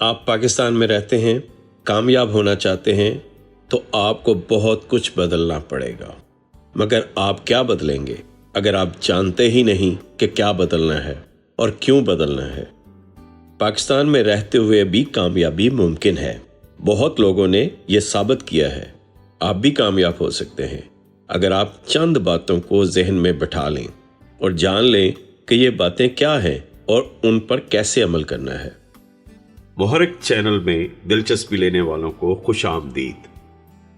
آپ پاکستان میں رہتے ہیں، کامیاب ہونا چاہتے ہیں تو آپ کو بہت کچھ بدلنا پڑے گا، مگر آپ کیا بدلیں گے اگر آپ جانتے ہی نہیں کہ کیا بدلنا ہے اور کیوں بدلنا ہے؟ پاکستان میں رہتے ہوئے بھی کامیابی ممکن ہے۔ بہت لوگوں نے یہ ثابت کیا ہے۔ آپ بھی کامیاب ہو سکتے ہیں اگر آپ چند باتوں کو ذہن میں بٹھا لیں اور جان لیں کہ یہ باتیں کیا ہیں اور ان پر کیسے عمل کرنا ہے۔ محرک چینل میں دلچسپی لینے والوں کو خوش آمدید۔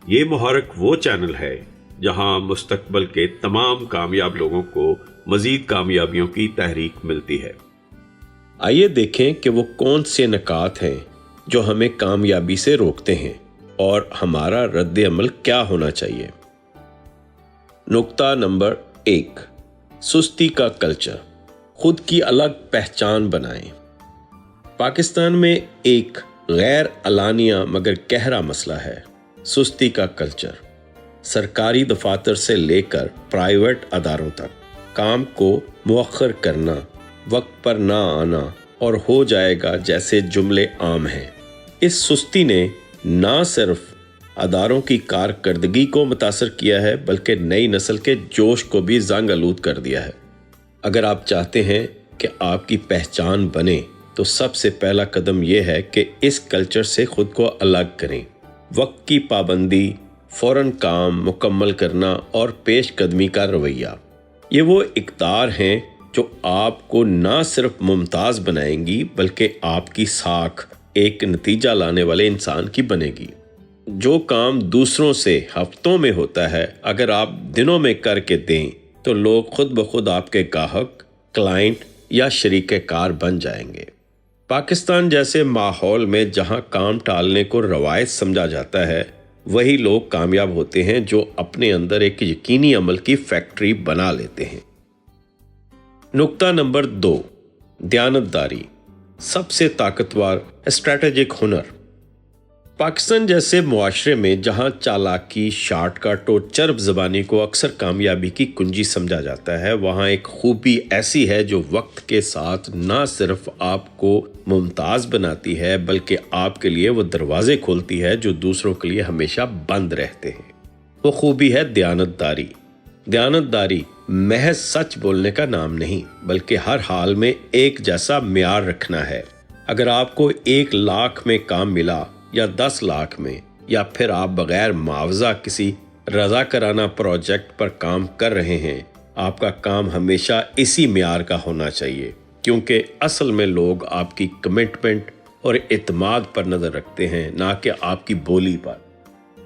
یہ محرک وہ چینل ہے جہاں مستقبل کے تمام کامیاب لوگوں کو مزید کامیابیوں کی تحریک ملتی ہے۔ آئیے دیکھیں کہ وہ کون سے نکات ہیں جو ہمیں کامیابی سے روکتے ہیں اور ہمارا رد عمل کیا ہونا چاہیے۔ نکتہ نمبر 1، سستی کا کلچر۔ خود کی الگ پہچان بنائیں۔ پاکستان میں ایک غیر علانیہ مگر گہرا مسئلہ ہے، سستی کا کلچر۔ سرکاری دفاتر سے لے کر پرائیویٹ اداروں تک کام کو مؤخر کرنا، وقت پر نہ آنا اور ہو جائے گا جیسے جملے عام ہیں۔ اس سستی نے نہ صرف اداروں کی کارکردگی کو متاثر کیا ہے بلکہ نئی نسل کے جوش کو بھی زنگ آلود کر دیا ہے۔ اگر آپ چاہتے ہیں کہ آپ کی پہچان بنے تو سب سے پہلا قدم یہ ہے کہ اس کلچر سے خود کو الگ کریں۔ وقت کی پابندی، فوراً کام مکمل کرنا اور پیش قدمی کا رویہ، یہ وہ اقدار ہیں جو آپ کو نہ صرف ممتاز بنائیں گی بلکہ آپ کی ساکھ ایک نتیجہ لانے والے انسان کی بنے گی۔ جو کام دوسروں سے ہفتوں میں ہوتا ہے اگر آپ دنوں میں کر کے دیں تو لوگ خود بخود آپ کے گاہک، کلائنٹ یا شریک کار بن جائیں گے۔ پاکستان جیسے ماحول میں جہاں کام ٹالنے کو روایت سمجھا جاتا ہے، وہی لوگ کامیاب ہوتے ہیں جو اپنے اندر ایک یقینی عمل کی فیکٹری بنا لیتے ہیں۔ نکتہ نمبر 2، دیانتداری، سب سے طاقتور اسٹریٹجک ہنر۔ پاکستان جیسے معاشرے میں جہاں چالاکی، شارٹ کٹ اور چرب زبانی کو اکثر کامیابی کی کنجی سمجھا جاتا ہے، وہاں ایک خوبی ایسی ہے جو وقت کے ساتھ نہ صرف آپ کو ممتاز بناتی ہے بلکہ آپ کے لیے وہ دروازے کھولتی ہے جو دوسروں کے لیے ہمیشہ بند رہتے ہیں۔ وہ خوبی ہے دیانتداری۔ دیانتداری محض سچ بولنے کا نام نہیں بلکہ ہر حال میں ایک جیسا معیار رکھنا ہے۔ اگر آپ کو 1 لاکھ میں کام ملا یا 10 لاکھ میں، یا پھر آپ بغیر معاوضہ کسی رضاکارانہ پروجیکٹ پر کام کر رہے ہیں، آپ کا کام ہمیشہ اسی معیار کا ہونا چاہیے، کیونکہ اصل میں لوگ آپ کی کمٹمنٹ اور اعتماد پر نظر رکھتے ہیں، نہ کہ آپ کی بولی پر۔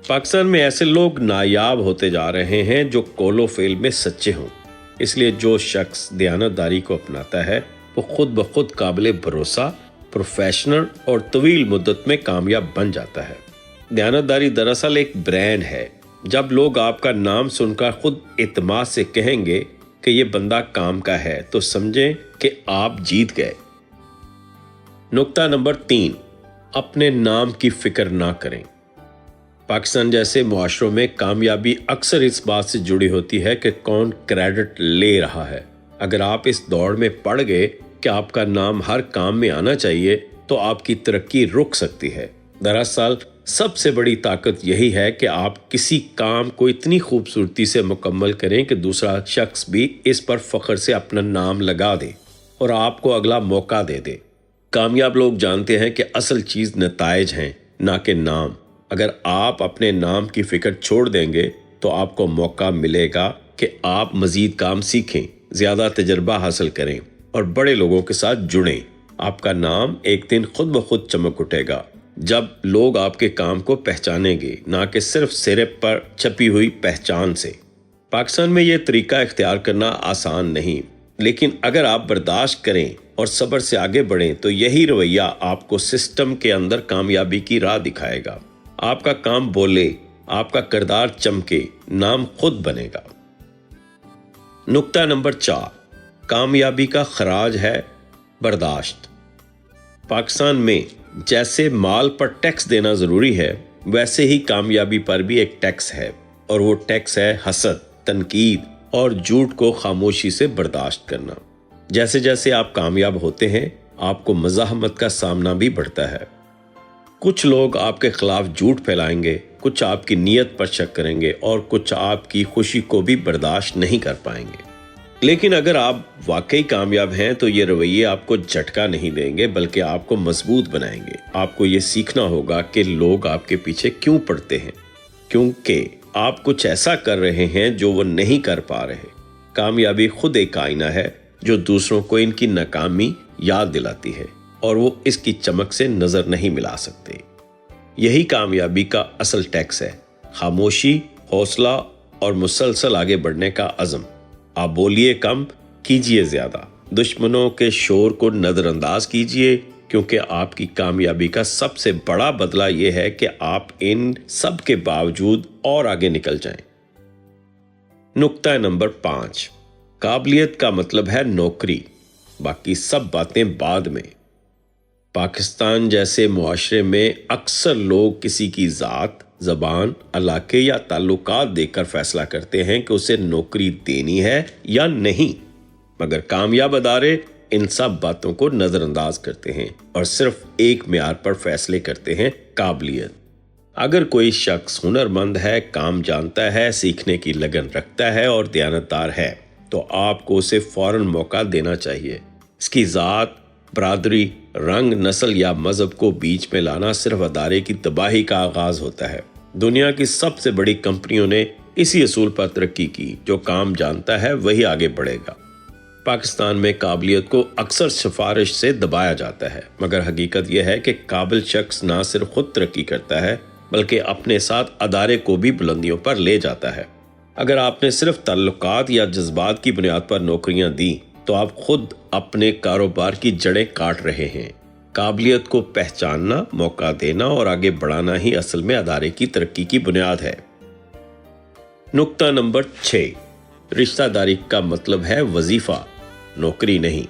پاکستان میں ایسے لوگ نایاب ہوتے جا رہے ہیں جو قول و فعل میں سچے ہوں، اس لیے جو شخص دیانتداری کو اپناتا ہے وہ خود بخود قابل بھروسہ، پروفیشنل اور طویل مدت میں کامیاب بن جاتا ہے۔ دیانتداری دراصل ایک برانڈ ہے۔ جب لوگ آپ کا نام سن کر خود اعتماد سے کہیں گے کہ یہ بندہ کام کا ہے تو سمجھیں کہ آپ جیت گئے۔ نکتہ نمبر 3، اپنے نام کی فکر نہ کریں۔ پاکستان جیسے معاشروں میں کامیابی اکثر اس بات سے جڑی ہوتی ہے کہ کون کریڈٹ لے رہا ہے۔ اگر آپ اس دوڑ میں پڑ گئے کہ آپ کا نام ہر کام میں آنا چاہیے تو آپ کی ترقی رک سکتی ہے۔ دراصل سب سے بڑی طاقت یہی ہے کہ آپ کسی کام کو اتنی خوبصورتی سے مکمل کریں کہ دوسرا شخص بھی اس پر فخر سے اپنا نام لگا دے اور آپ کو اگلا موقع دے دے۔ کامیاب لوگ جانتے ہیں کہ اصل چیز نتائج ہیں، نہ کہ نام۔ اگر آپ اپنے نام کی فکر چھوڑ دیں گے تو آپ کو موقع ملے گا کہ آپ مزید کام سیکھیں، زیادہ تجربہ حاصل کریں اور بڑے لوگوں کے ساتھ جڑیں۔ آپ کا نام ایک دن خود بخود چمک اٹھے گا جب لوگ آپ کے کام کو پہچانیں گے، نہ کہ صرف سرپ پر چھپی ہوئی پہچان سے۔ پاکستان میں یہ طریقہ اختیار کرنا آسان نہیں، لیکن اگر آپ برداشت کریں اور صبر سے آگے بڑھیں تو یہی رویہ آپ کو سسٹم کے اندر کامیابی کی راہ دکھائے گا۔ آپ کا کام بولے، آپ کا کردار چمکے، نام خود بنے گا۔ نکتہ نمبر 4، کامیابی کا خراج ہے برداشت۔ پاکستان میں جیسے مال پر ٹیکس دینا ضروری ہے، ویسے ہی کامیابی پر بھی ایک ٹیکس ہے، اور وہ ٹیکس ہے حسد، تنقید اور جھوٹ کو خاموشی سے برداشت کرنا۔ جیسے جیسے آپ کامیاب ہوتے ہیں، آپ کو مزاحمت کا سامنا بھی بڑھتا ہے۔ कुछ लोग आपके खिलाफ झूठ फैलाएंगे, कुछ आपकी नीयत पर शक करेंगे और कुछ आपकी खुशी को भी बर्दाश्त नहीं कर पाएंगे। लेकिन अगर आप वाकई कामयाब हैं तो ये रवैये आपको झटका नहीं देंगे बल्कि आपको मजबूत बनाएंगे। आपको ये सीखना होगा कि लोग आपके पीछे क्यों पड़ते हैं, क्योंकि आप कुछ ऐसा कर रहे हैं जो वो नहीं कर पा रहे। कामयाबी खुद एक आईना है जो दूसरों को इनकी नाकामी याद दिलाती है और वो इसकी चमक से नजर नहीं मिला सकते। यही कामयाबी का असल टैक्स है, खामोशी, हौसला और मुसलसल आगे बढ़ने का अज़म। आप बोलिए कम, कीजिए ज्यादा। दुश्मनों के शोर को नजरअंदाज कीजिए, क्योंकि आपकी कामयाबी का सबसे बड़ा बदला यह है कि आप इन सब के बावजूद और आगे निकल जाएं। नुक्ता नंबर 5, काबिलियत का मतलब है नौकरी, बाकी सब बातें बाद में। पाकिस्तान जैसे मुआशरे में अक्सर लोग किसी की जात, जबान, इलाके या ताल्लुकात देखकर फैसला करते हैं कि उसे नौकरी देनी है या नहीं, मगर कामयाब अदारे इन सब बातों को नजरअंदाज करते हैं और सिर्फ एक मियार पर फैसले करते हैं, काबिलियत। अगर कोई शख्स हुनरमंद है, काम जानता है, सीखने की लगन रखता है और दयानतदार है तो आपको उसे फौरन मौका देना चाहिए। इसकी जात, बरादरी, रंग, नस्ल या मजहब को बीच में लाना सिर्फ अदारे की तबाही का आगाज होता है। दुनिया की सबसे बड़ी कंपनियों ने इसी असूल पर तरक्की की, जो काम जानता है वही आगे बढ़ेगा। पाकिस्तान में काबिलियत को अक्सर सिफारिश से दबाया जाता है, मगर हकीकत यह है कि काबिल शख्स ना सिर्फ खुद तरक्की करता है बल्कि अपने साथ अदारे को भी बुलंदियों पर ले जाता है। अगर आपने सिर्फ ताल्लुकात या जज्बात की बुनियाद पर नौकरियां दी तो आप खुद अपने कारोबार की जड़ें काट रहे हैं। काबिलियत को पहचानना, मौका देना और आगे बढ़ाना ही असल में अदारे की तरक्की की बुनियाद है। नुक्ता नंबर 6, रिश्तेदारी का मतलब है वजीफा, नौकरी नहीं।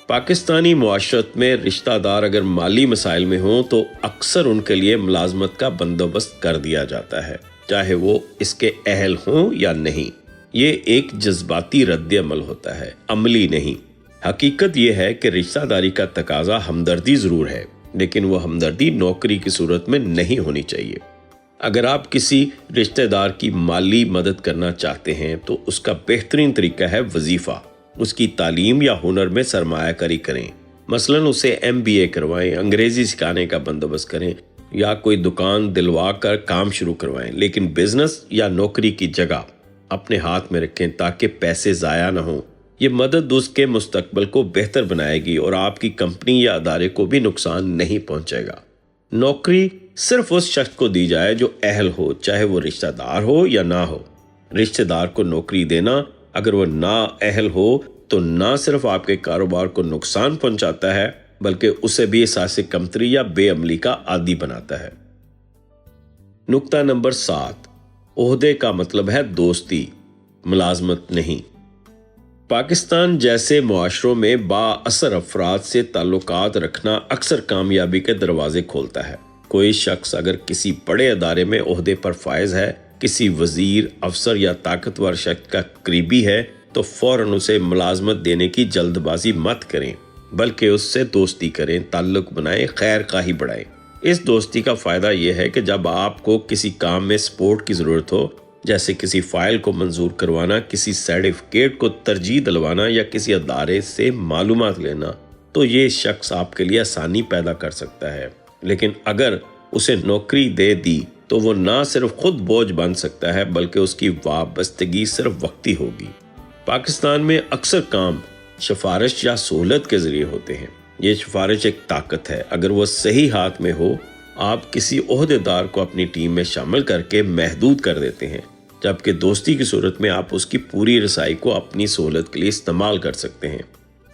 पाकिस्तानी मुआशरत में रिश्तेदार अगर माली मसाइल में हों तो अक्सर उनके लिए मुलाजमत का बंदोबस्त कर दिया जाता है, चाहे वो इसके अहल हों या नहीं। ये एक जज्बाती रद्द-ए-अमल होता है, अमली नहीं। हकीकत यह है कि रिश्तेदारी का तकाजा हमदर्दी जरूर है, लेकिन वो हमदर्दी नौकरी की सूरत में नहीं होनी चाहिए। अगर आप किसी रिश्तेदार की माली मदद करना चाहते हैं तो उसका बेहतरीन तरीका है वजीफा। उसकी तालीम या हुनर में सरमायाकारी करें, मसलन उसे MBA करवाएं, अंग्रेजी सिखाने का बंदोबस्त करें या कोई दुकान दिलवा कर काम शुरू करवाएं, लेकिन बिजनेस या नौकरी की जगह अपने हाथ में रखें ताकि पैसे ज़ाया ना हो। ये मदद उसके मुस्तकबिल को बेहतर बनाएगी और आपकी कंपनी या अदारे को भी नुकसान नहीं पहुंचेगा। नौकरी सिर्फ उस शख्स को दी जाए जो अहल हो, चाहे वो रिश्तेदार हो या ना हो। रिश्तेदार को नौकरी देना अगर वो ना अहल हो तो ना सिर्फ आपके कारोबार को नुकसान पहुंचाता है बल्कि उसे भी एहसास कमतरी या बेअमली का आदी बनाता है। नुक्ता नंबर 7, ओहदे का मतलब है दोस्ती, मुलाजमत नहीं। पाकिस्तान जैसे मुआशरों में बाअसर अफराद से ताल्लुकात रखना अक्सर कामयाबी के दरवाजे खोलता है। कोई शख्स अगर किसी बड़े अदारे में ओहदे पर फायज है, किसी वजीर, अफसर या ताकतवर शख्स का करीबी है तो फौरन उसे मुलाजमत देने की जल्दबाजी मत करें, बल्कि उससे दोस्ती करें, ताल्लुक बनाएं, खैर खाही बढ़ाएं। इस दोस्ती का फायदा यह है कि जब आपको किसी काम में सपोर्ट की जरूरत हो, जैसे किसी फाइल को मंजूर करवाना, किसी सर्टिफिकेट को तरजीह दिलवाना या किसी अदारे से मालूमात लेना, तो ये शख्स आपके लिए आसानी पैदा कर सकता है। लेकिन अगर उसे नौकरी दे दी तो वो ना सिर्फ खुद बोझ बन सकता है बल्कि उसकी वाबस्तगी सिर्फ वक्ती होगी। पाकिस्तान में अक्सर काम सिफारिश या सहूलत के जरिए होते हैं। ये सिफारिश एक ताकत है, अगर वो सही हाथ में हो आप किसी ओहदेदार को अपनी टीम में शामिल करके महदूद कर देते हैं, जबकि दोस्ती की सूरत में आप उसकी पूरी रसाई को अपनी सहूलत के लिए इस्तेमाल कर सकते हैं।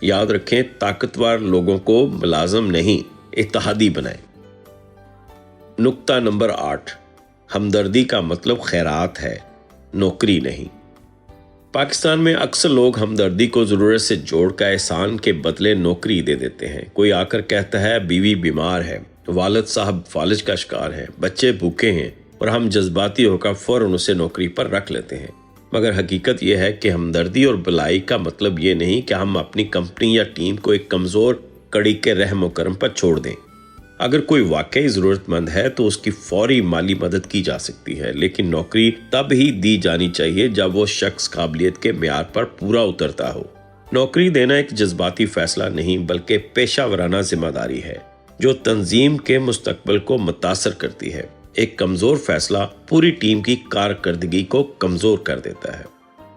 याद रखें, ताकतवर लोगों को मुलाजम नहीं, इत्तेहादी बनाएं। नुक्ता नंबर 8, हमदर्दी का मतलब खैरात है, नौकरी नहीं। पाकिस्तान में अक्सर लोग हमदर्दी को ज़रूरत से जोड़कर एहसान के बदले नौकरी दे देते हैं। कोई आकर कहता है बीवी बीमार है, वालिद साहब फालिज का शिकार है, बच्चे भूखे हैं, और हम जज्बाती होकर फौरन उसे नौकरी पर रख लेते हैं। मगर हकीकत यह है कि हमदर्दी और भलाई का मतलब ये नहीं कि हम अपनी कंपनी या टीम को एक कमज़ोर कड़ी के रहम करम पर छोड़ दें। अगर कोई वाकई जरूरतमंद है तो उसकी फौरी माली मदद की जा सकती है, लेकिन नौकरी तब ही दी जानी चाहिए जब वो शख्स काबिलियत के म्यार पर पूरा उतरता हो। नौकरी देना एक जज्बाती फैसला नहीं बल्कि पेशा वराना जिम्मेदारी है जो तंजीम के मुस्तकबिल को मुतासर करती है। एक कमजोर फैसला पूरी टीम की कारकर्दगी को कमजोर कर देता है।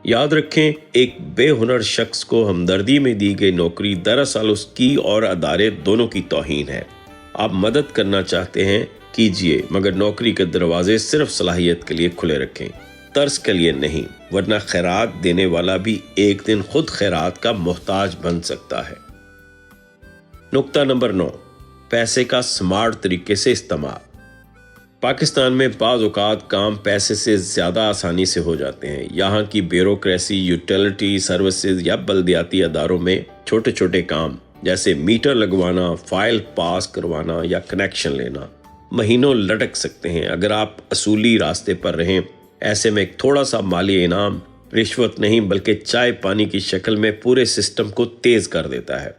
याद रखें, एक बेहुनर शख्स को हमदर्दी में दी गई नौकरी दरअसल उसकी और अदारे दोनों की तौहीन है। आप मदद करना चाहते हैं कीजिए, मगर नौकरी के दरवाजे सिर्फ सलाहियत के लिए खुले रखें, तर्स के लिए नहीं, वरना खैरात देने वाला भी एक दिन खुद खैरात का मोहताज बन सकता है। नुक्ता नंबर 9, पैसे का स्मार्ट तरीके से इस्तेमाल। पाकिस्तान में बाज़ औक़ात काम पैसे से ज़्यादा आसानी से हो जाते हैं। यहाँ की ब्यूरोक्रेसी, यूटिलिटी सर्विसेज या बल्दियाती अदारों में छोटे छोटे काम जैसे मीटर लगवाना, फाइल पास करवाना या कनेक्शन लेना महीनों लटक सकते हैं अगर आप असूली रास्ते पर रहें। ऐसे में एक थोड़ा सा माली इनाम रिश्वत नहीं बल्कि चाय पानी की शक्ल में पूरे सिस्टम को तेज कर देता है।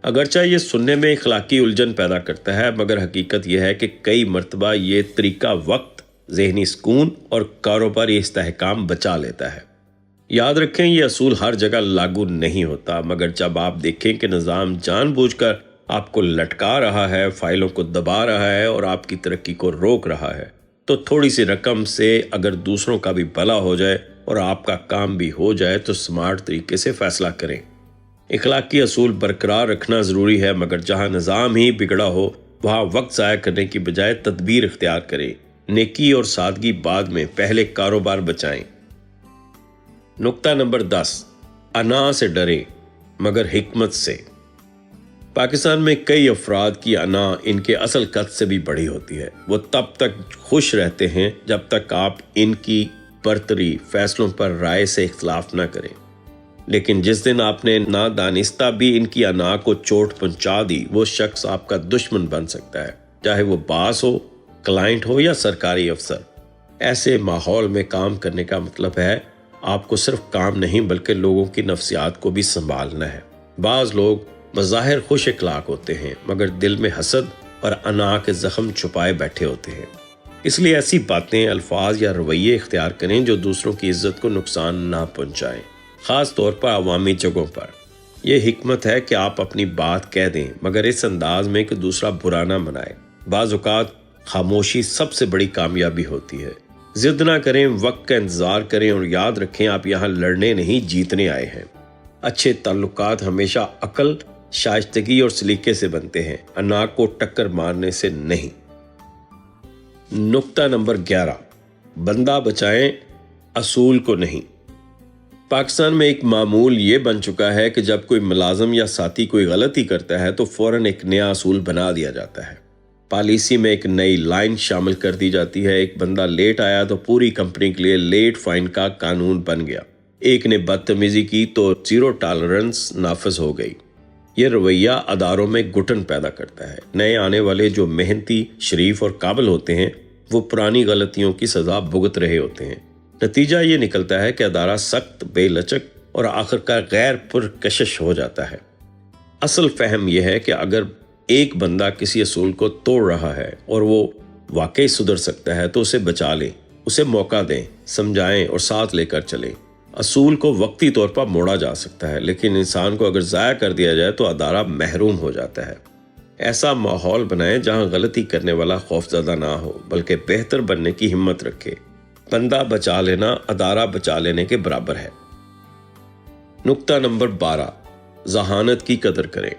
अगरचे ये सुनने में इखलाकी उलझन पैदा करता है, मगर हकीकत यह है कि कई मरतबा ये तरीका वक्त, ज़हनी सुकून और कारोबारी इस्तेहकाम बचा लेता है। याद रखें, ये असूल हर जगह लागू नहीं होता, मगर जब आप देखें कि निज़ाम जानबूझकर आपको लटका रहा है, फाइलों को दबा रहा है और आपकी तरक्की को रोक रहा है, तो थोड़ी सी रकम से अगर दूसरों का भी भला हो जाए और आपका काम भी हो जाए तो स्मार्ट तरीके से फैसला करें। इखलाकी असूल बरकरार रखना ज़रूरी है, मगर जहाँ निज़ाम ही बिगड़ा हो वहाँ वक्त ज़ाया करने की बजाय तदबीर इख्तियार करें। नेकी और सादगी बाद में, पहले कारोबार बचाएं। नुक्ता नंबर 10, अना से डरें मगर हिकमत से। पाकिस्तान में कई अफराद की अना इनके असल कद से भी बड़ी होती है। वो तब तक खुश रहते हैं जब तक आप इनकी बरतरी फैसलों पर राय से इख्तलाफ न करें, लेकिन जिस दिन आपने नादानिस्ता भी इनकी अना को चोट पहुंचा दी, वो शख्स आपका दुश्मन बन सकता है, चाहे वो बास हो, क्लाइंट हो या सरकारी अफसर। ऐसे माहौल में काम करने का मतलब है आपको सिर्फ काम नहीं बल्कि लोगों की नफ्सियात को भी संभालना है। बाज लोग बज़ाहिर खुश इखलाक होते हैं मगर दिल में हसद और अना के जख्म छुपाए बैठे होते हैं। इसलिए ऐसी बातें, अल्फाज या रवैये इख्तियार करें जो दूसरों की इज्जत को नुकसान ना पहुंचाएं, खास तौर पर अवामी जगहों पर। यह हिकमत है कि आप अपनी बात कह दें मगर इस अंदाज में कि दूसरा बुरा ना मनाए। बाज़ औक़ात खामोशी सबसे बड़ी कामयाबी होती है। जिद ना करें, वक्त का इंतजार करें और याद रखें आप यहाँ लड़ने नहीं जीतने आए हैं। अच्छे ताल्लुकात हमेशा अकल, शाइस्तगी और सलीके से बनते हैं, अना को टक्कर मारने से नहीं। नुक्ता नंबर 11, बंदा बचाएं असूल को नहीं। पाकिस्तान में एक मामूल ये बन चुका है कि जब कोई मुलाजम या साथी कोई गलती करता है तो फौरन एक नया असूल बना दिया जाता है। पॉलिसी में एक नई लाइन शामिल कर दी जाती है। एक बंदा लेट आया तो पूरी कंपनी के लिए लेट फाइन का कानून बन गया। एक ने बदतमीजी की तो 0 टॉलरेंस नाफिज हो गई। ये रवैया अदारों में घुटन पैदा करता है। नए आने वाले जो मेहनती, शरीफ और काबिल होते हैं वो पुरानी गलतियों की सजा भुगत रहे होते हैं। नतीजा ये निकलता है कि अदारा सख्त, बेलचक और आखिरकार गैर पुरकशिश हो जाता है। असल फहम यह है कि अगर एक बंदा किसी असूल को तोड़ रहा है और वो वाकई सुधर सकता है तो उसे बचा लें, उसे मौका दें, समझाएं और साथ लेकर चलें। असूल को वक्ती तौर पर मोड़ा जा सकता है, लेकिन इंसान को अगर ज़ाया कर दिया जाए तो अदारा महरूम हो जाता है। ऐसा माहौल बनाएं जहां गलती करने वाला खौफजदा ना हो बल्कि बेहतर बनने की हिम्मत रखे। बंदा बचा लेना अदारा बचा लेने के बराबर है। नुक्ता नंबर 12, जहानत की कदर करें।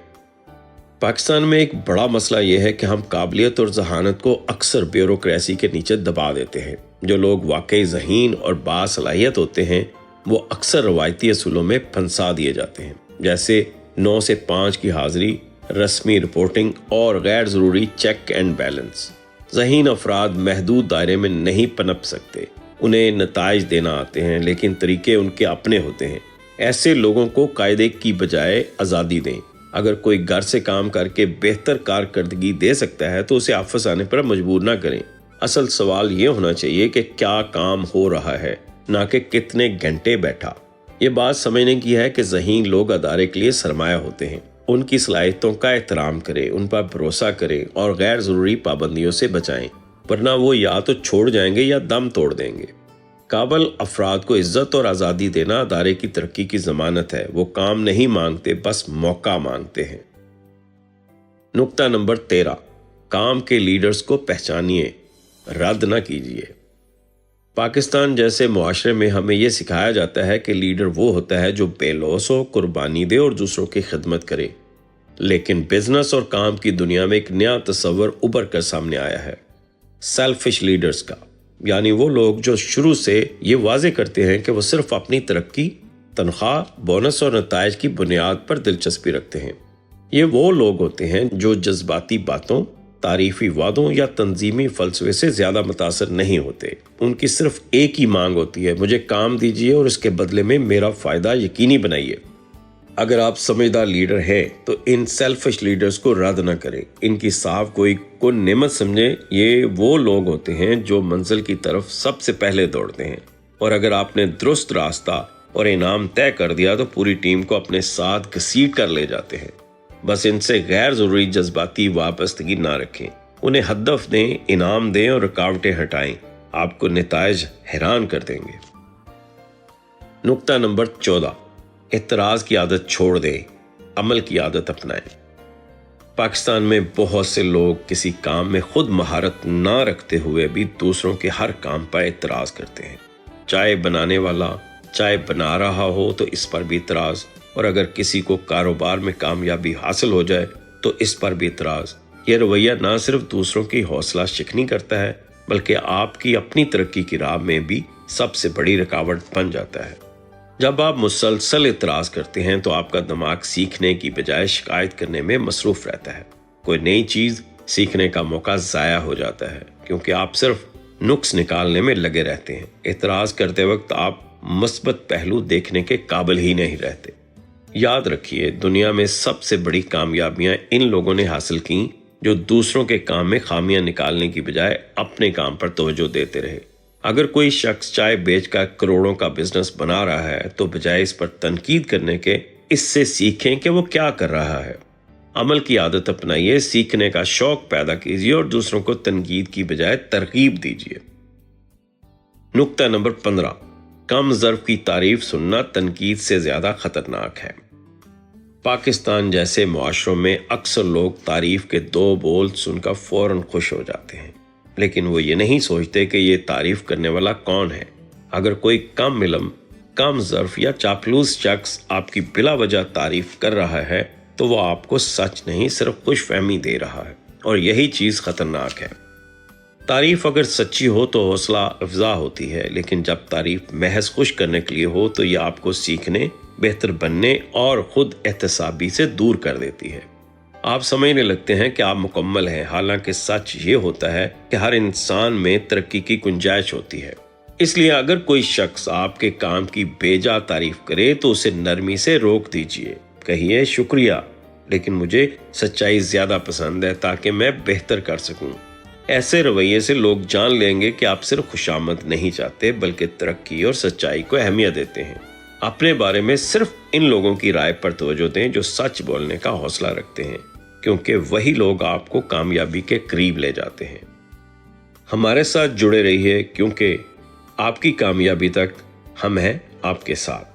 पाकिस्तान में एक बड़ा मसला यह है कि हम काबिलियत और जहानत को अक्सर ब्यूरोक्रेसी के नीचे दबा देते हैं। जो लोग वाकई ज़हीन और बासलाहियत होते हैं वो अक्सर रवायती असूलों में फंसा दिए जाते हैं, जैसे 9 से 5 की हाजिरी, रस्मी रिपोर्टिंग और गैर ज़रूरी चेक एंड बैलेंस। ज़हीन अफराद महदूद दायरे में नहीं पनप सकते, उन्हें नताइज देना आते हैं लेकिन तरीके उनके अपने होते हैं। ऐसे लोगों को कायदे की बजाय आज़ादी दें। अगर कोई घर से काम करके बेहतर कारकर्दगी दे सकता है तो उसे ऑफिस आने पर मजबूर ना करें। असल सवाल ये होना चाहिए कि क्या काम हो रहा है, ना कि कितने घंटे बैठा। ये बात समझने की है कि ज़हीन लोग अदारे के लिए सरमाया होते हैं ان کی صلاحیتوں کا احترام کریں، ان پر بھروسہ کریں اور غیر ضروری پابندیوں سے بچائیں، ورنہ وہ یا تو چھوڑ جائیں گے یا دم توڑ دیں گے۔ قابل افراد کو عزت اور آزادی دینا ادارے کی ترقی کی ضمانت ہے۔ وہ کام نہیں مانگتے، بس موقع مانگتے ہیں۔ نقطہ نمبر 13، کام کے لیڈرز کو پہچانیے، رد نہ کیجیے۔ پاکستان جیسے معاشرے میں ہمیں یہ سکھایا جاتا ہے کہ لیڈر وہ ہوتا ہے جو بے لوث ہو، قربانی دے اور دوسروں کی خدمت کرے۔ لیکن بزنس اور کام کی دنیا میں ایک نیا تصور ابھر کر سامنے آیا ہے، سیلفش لیڈرز کا، یعنی وہ لوگ جو شروع سے یہ واضح کرتے ہیں کہ وہ صرف اپنی ترقی، تنخواہ، بونس اور نتائج کی بنیاد پر دلچسپی رکھتے ہیں۔ یہ وہ لوگ ہوتے ہیں جو جذباتی باتوں، تعریفی وعدوں یا تنظیمی فلسفے سے زیادہ متاثر نہیں ہوتے۔ ان کی صرف ایک ہی مانگ ہوتی ہے، مجھے کام دیجیے اور اس کے بدلے میں میرا فائدہ یقینی بنائیے۔ اگر آپ سمجھدار لیڈر ہیں تو ان سیلفش لیڈرز کو رد نہ کریں، ان کی صاف گوئی کو نعمت سمجھیں۔ یہ وہ لوگ ہوتے ہیں جو منزل کی طرف سب سے پہلے دوڑتے ہیں، اور اگر آپ نے درست راستہ اور انعام طے کر دیا تو پوری ٹیم کو اپنے ساتھ گھسیٹ کر لے جاتے ہیں۔ بس ان سے غیر ضروری جذباتی وابستگی نہ رکھیں، انہیں ہدف دیں، انعام دیں اور رکاوٹیں ہٹائیں۔ آپ کو نتائج حیران کر دیں گے۔ نقطہ نمبر 14، اعتراض کی عادت چھوڑ دیں، عمل کی عادت اپنائیں۔ پاکستان میں بہت سے لوگ کسی کام میں خود مہارت نہ رکھتے ہوئے بھی دوسروں کے ہر کام پر اعتراض کرتے ہیں۔ چائے بنانے والا چائے بنا رہا ہو تو اس پر بھی اعتراض، اور اگر کسی کو کاروبار میں کامیابی حاصل ہو جائے تو اس پر بھی اعتراض۔ یہ رویہ نہ صرف دوسروں کی حوصلہ شکنی کرتا ہے بلکہ آپ کی اپنی ترقی کی راہ میں بھی سب سے بڑی رکاوٹ بن جاتا ہے۔ جب آپ مسلسل اعتراض کرتے ہیں تو آپ کا دماغ سیکھنے کی بجائے شکایت کرنے میں مصروف رہتا ہے۔ کوئی نئی چیز سیکھنے کا موقع ضائع ہو جاتا ہے کیونکہ آپ صرف نقص نکالنے میں لگے رہتے ہیں۔ اعتراض کرتے وقت آپ مثبت پہلو دیکھنے کے قابل ہی نہیں رہتے۔ یاد رکھیے، دنیا میں سب سے بڑی کامیابیاں ان لوگوں نے حاصل کیں جو دوسروں کے کام میں خامیاں نکالنے کی بجائے اپنے کام پر توجہ دیتے رہے۔ اگر کوئی شخص چائے بیچ کر کروڑوں کا بزنس بنا رہا ہے تو بجائے اس پر تنقید کرنے کے، اس سے سیکھیں کہ وہ کیا کر رہا ہے۔ عمل کی عادت اپنائیے، سیکھنے کا شوق پیدا کیجیے اور دوسروں کو تنقید کی بجائے ترغیب دیجیے۔ نقطہ نمبر 15، کم ظرف کی تعریف سننا تنقید سے زیادہ خطرناک ہے۔ پاکستان جیسے معاشروں میں اکثر لوگ تعریف کے 2 بول سن کر فوراً خوش ہو جاتے ہیں، لیکن وہ یہ نہیں سوچتے کہ یہ تعریف کرنے والا کون ہے۔ اگر کوئی کم علم، کم ظرف یا چاپلوس شخص آپ کی بلا وجہ تعریف کر رہا ہے تو وہ آپ کو سچ نہیں، صرف خوش فہمی دے رہا ہے، اور یہی چیز خطرناک ہے۔ تعریف اگر سچی ہو تو حوصلہ افزا ہوتی ہے، لیکن جب تعریف محض خوش کرنے کے لیے ہو تو یہ آپ کو سیکھنے، بہتر بننے اور خود احتسابی سے دور کر دیتی ہے۔ آپ سمجھنے لگتے ہیں کہ آپ مکمل ہیں، حالانکہ سچ یہ ہوتا ہے کہ ہر انسان میں ترقی کی گنجائش ہوتی ہے۔ اس لیے اگر کوئی شخص آپ کے کام کی بے جا تعریف کرے تو اسے نرمی سے روک دیجیے، کہیے شکریہ، لیکن مجھے سچائی زیادہ پسند ہے تاکہ میں بہتر کر سکوں۔ ایسے رویے سے لوگ جان لیں گے کہ آپ صرف خوشامد نہیں چاہتے بلکہ ترقی اور سچائی کو اہمیت دیتے ہیں۔ اپنے بارے میں صرف ان لوگوں کی رائے پر توجہ دیں جو سچ بولنے کا حوصلہ رکھتے ہیں، کیونکہ وہی لوگ آپ کو کامیابی کے قریب لے جاتے ہیں۔ ہمارے ساتھ جڑے رہیے، کیونکہ آپ کی کامیابی تک ہم ہیں آپ کے ساتھ۔